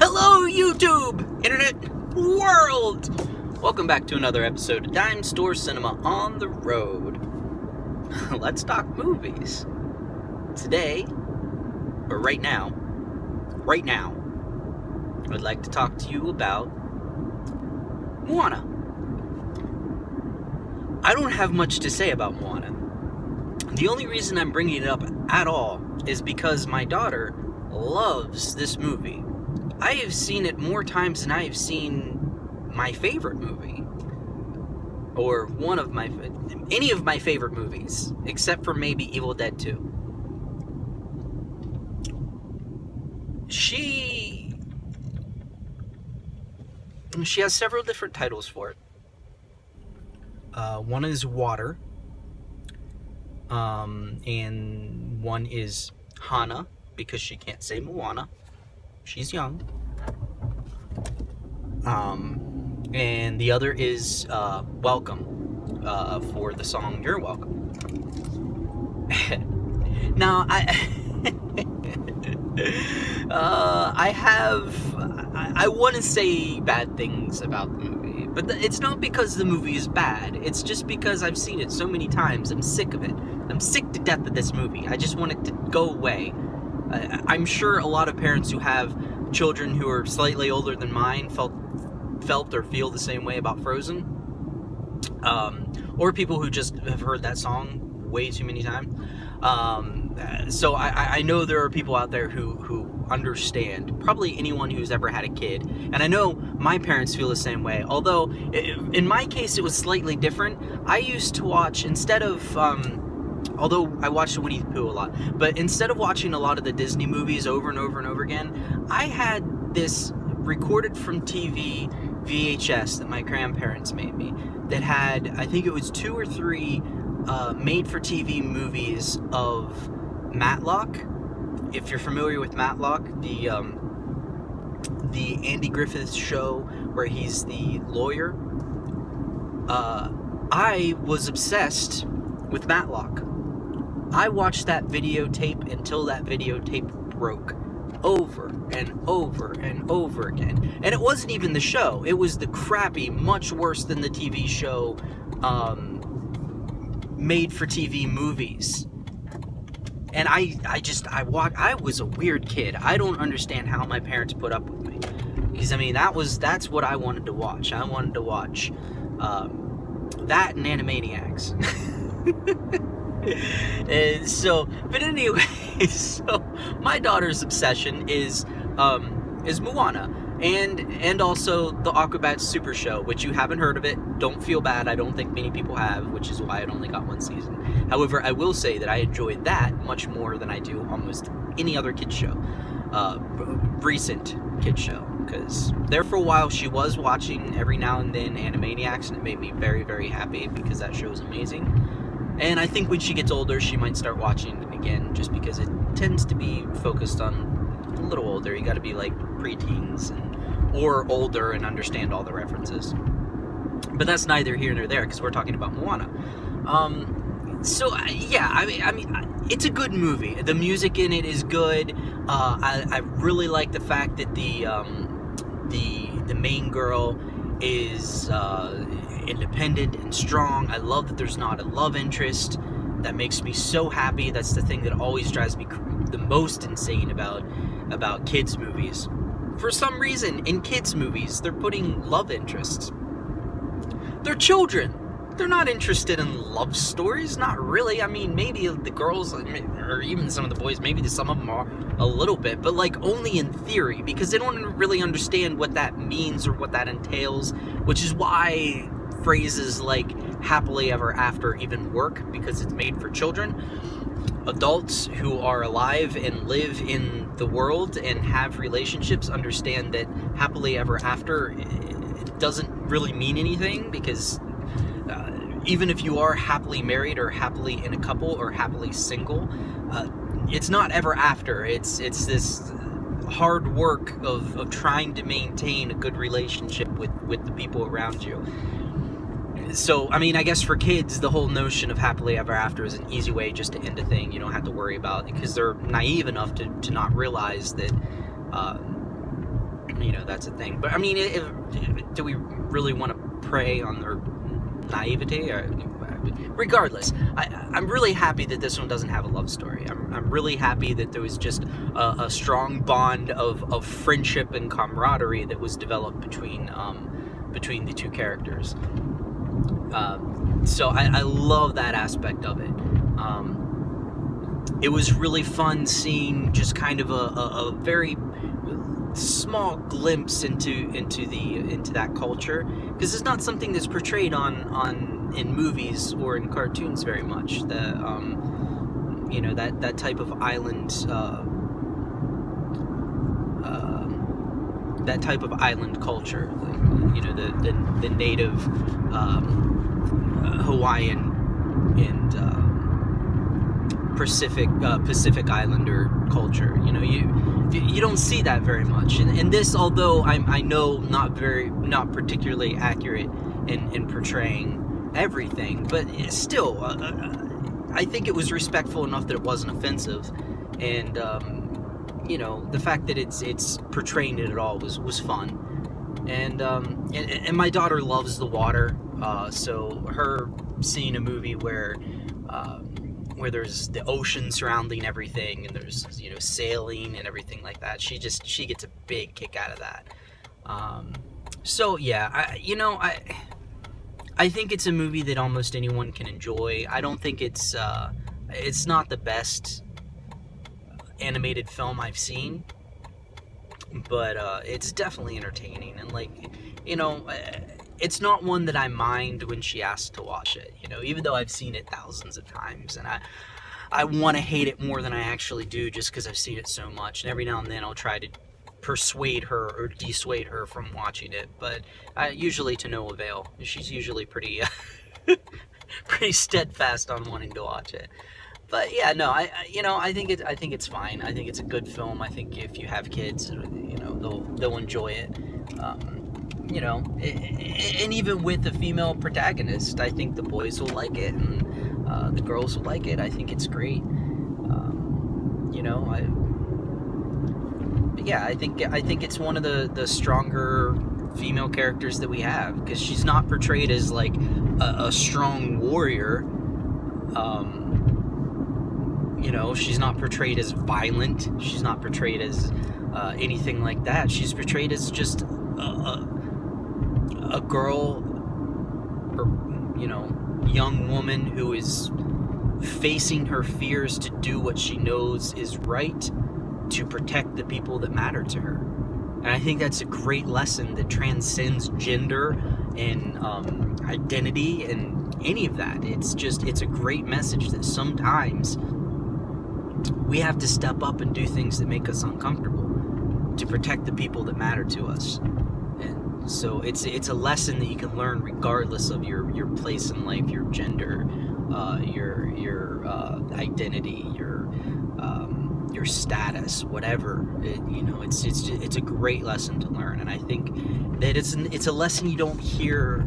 Hello, YouTube, internet world! Welcome back to another episode of Dime Store Cinema on the road. Let's talk movies. Today, or right now, I'd like to talk to you about Moana. I don't have much to say about Moana. The only reason I'm bringing it up at all is because my daughter loves this movie. I have seen it more times than I have seen my favorite movie. Or any of my favorite movies, except for maybe Evil Dead 2. She has several different titles for it. One is Water, and one is Hana, because she can't say Moana. She's young. And the other is Welcome, for the song You're Welcome. Now, I want to say bad things about the movie, but it's not because the movie is bad. It's just because I've seen it so many times. I'm sick of it. I'm sick to death of this movie. I just want it to go away. I'm sure a lot of parents who have children who are slightly older than mine felt or feel the same way about Frozen. Or people who just have heard that song way too many times. So I know there are people out there who understand, probably anyone who's ever had a kid, and I know my parents feel the same way, although in my case it was slightly different. I used to watch, instead of although I watched Winnie the Pooh a lot, but instead of watching a lot of the Disney movies over and over and over again, I had this recorded from TV VHS that my grandparents made me that had, I think it was 2 or 3 made-for-TV movies of Matlock. If you're familiar with Matlock, the Andy Griffith show where he's the lawyer, I was obsessed with Matlock. I watched that videotape until that videotape broke, over and over and over again. And it wasn't even the show. It was the crappy, much worse than the TV show, made-for-TV movies. And I was a weird kid. I don't understand how my parents put up with me. Because, I mean, that's what I wanted to watch. I wanted to watch that and Animaniacs. But anyway, so my daughter's obsession is Moana, and also the Aquabats Super Show, which you haven't heard of it. Don't feel bad. I don't think many people have, which is why it only got 1 season. However, I will say that I enjoy that much more than I do almost any other kids show, recent kids show, because there for a while she was watching every now and then Animaniacs, and it made me very, very happy because that show is amazing. And I think when she gets older, she might start watching it again, just because it tends to be focused on a little older. You got to be like preteens or older and understand all the references. But that's neither here nor there, because we're talking about Moana. Yeah, I mean, it's a good movie. The music in it is good. I really like the fact that the main girl is independent and strong. I love that there's not a love interest. That makes me so happy. That's the thing that always drives me the most insane about kids movies. For some reason, in kids movies, they're putting love interests. They're children. They're not interested in love stories. Not really. I mean, maybe the girls, or even some of the boys, maybe some of them are a little bit, but like only in theory, because they don't really understand what that means or what that entails, which is why phrases like happily ever after even work, because it's made for children. Adults who are alive and live in the world and have relationships understand that happily ever after, it doesn't really mean anything, because even if you are happily married or happily in a couple or happily single, it's not ever after. It's this hard work of trying to maintain a good relationship with the people around you. So, I mean, I guess for kids, the whole notion of happily ever after is an easy way just to end a thing you don't have to worry about, because they're naive enough to not realize that you know, that's a thing. But I mean, do we really want to prey on their naivety? Or, regardless, I'm really happy that this one doesn't have a love story. I'm really happy that there was just a strong bond of friendship and camaraderie that was developed between the two characters. So I love that aspect of it. It was really fun seeing just kind of a very small glimpse into that culture, because it's not something that's portrayed in movies or in cartoons very much. You know, that type of island, that type of island culture, like, you know, the native Hawaiian and Pacific Islander culture. You know, you don't see that very much. And this, although I know not particularly accurate in portraying everything, but still, I think it was respectful enough that it wasn't offensive. And you know, the fact that it's portraying it at all was fun. And my daughter loves the water, so her seeing a movie where there's the ocean surrounding everything, and there's, you know, sailing and everything like that, she gets a big kick out of that. So yeah, I think it's a movie that almost anyone can enjoy. I don't think it's not the best animated film I've seen, but it's definitely entertaining. And, like, you know, it's not one that I mind when she asks to watch it, you know, even though I've seen it thousands of times, and I want to hate it more than I actually do, just because I've seen it so much. And every now and then I'll try to persuade her or dissuade her from watching it, but usually to no avail. She's usually pretty pretty steadfast on wanting to watch it. But yeah, no, I think it's fine. I think it's a good film. I think if you have kids, you know, they'll enjoy it. You know, and even with a female protagonist, I think the boys will like it, and the girls will like it. I think it's great. You know, but yeah, I think it's one of the stronger female characters that we have, because she's not portrayed as like a strong warrior. You know, she's not portrayed as violent. She's not portrayed as anything like that. She's portrayed as just a girl, or, you know, young woman who is facing her fears to do what she knows is right, to protect the people that matter to her. And I think that's a great lesson that transcends gender and identity and any of that. It's a great message that sometimes we have to step up and do things that make us uncomfortable to protect the people that matter to us. And so it's a lesson that you can learn regardless of your place in life, your gender, your identity, your status, whatever. You know, it's a great lesson to learn, and I think that it's a lesson you don't hear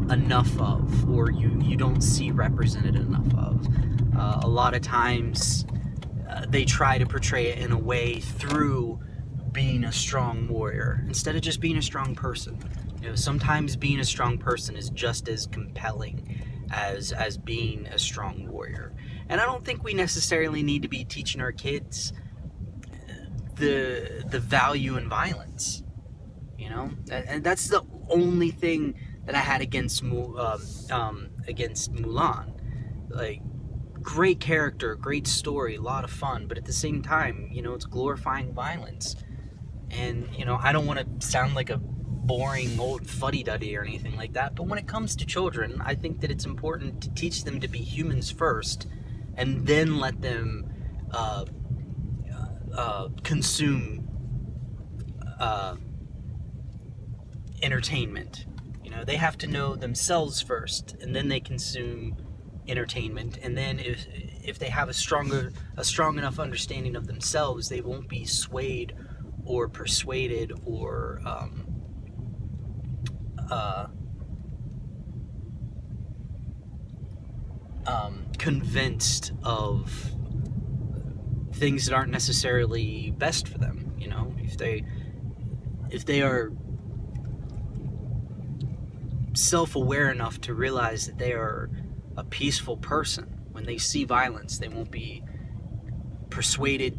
enough of, or you don't see represented enough of. A lot of times they try to portray it in a way through being a strong warrior instead of just being a strong person. You know, sometimes being a strong person is just as compelling as being a strong warrior. And I don't think we necessarily need to be teaching our kids the value in violence. You know, and that's the only thing that I had against Mulan. Like, great character, great story, a lot of fun, but at the same time, you know, it's glorifying violence. And, you know, I don't want to sound like a boring old fuddy-duddy or anything like that, but when it comes to children, I think that it's important to teach them to be humans first, and then let them consume entertainment. You know, they have to know themselves first, and then they consume entertainment. And then if they have a strong enough understanding of themselves, they won't be swayed or persuaded or convinced of things that aren't necessarily best for them. You know, if they if they are self-aware enough to realize that they are a peaceful person, when they see violence, they won't be persuaded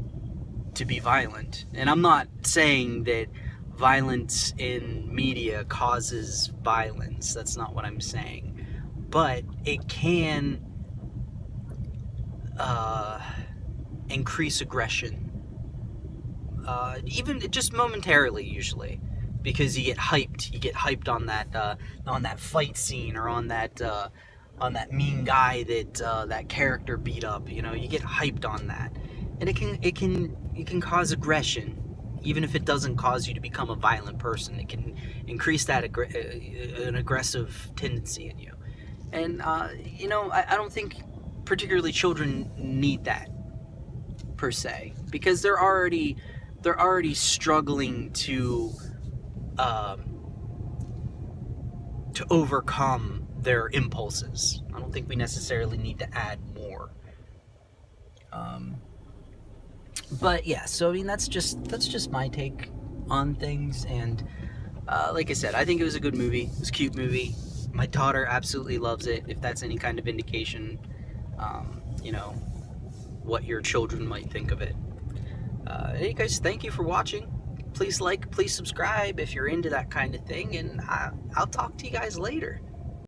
to be violent. And I'm not saying that violence in media causes violence. That's not what I'm saying. But it can increase aggression, even just momentarily, usually, because you get hyped. You get hyped on that fight scene, or on that mean guy that character beat up. You know, you get hyped on that, and it can cause aggression, even if it doesn't cause you to become a violent person. It can increase that an aggressive tendency in you, and you know, I don't think particularly children need that per se, because they're already struggling to overcome their impulses. I don't think we necessarily need to add more. But yeah, so I mean, that's just my take on things. And like I said, I think it was a good movie. It was a cute movie. My daughter absolutely loves it. If that's any kind of indication, you know, what your children might think of it. Hey guys, thank you for watching. Please like, please subscribe if you're into that kind of thing, and I'll talk to you guys later.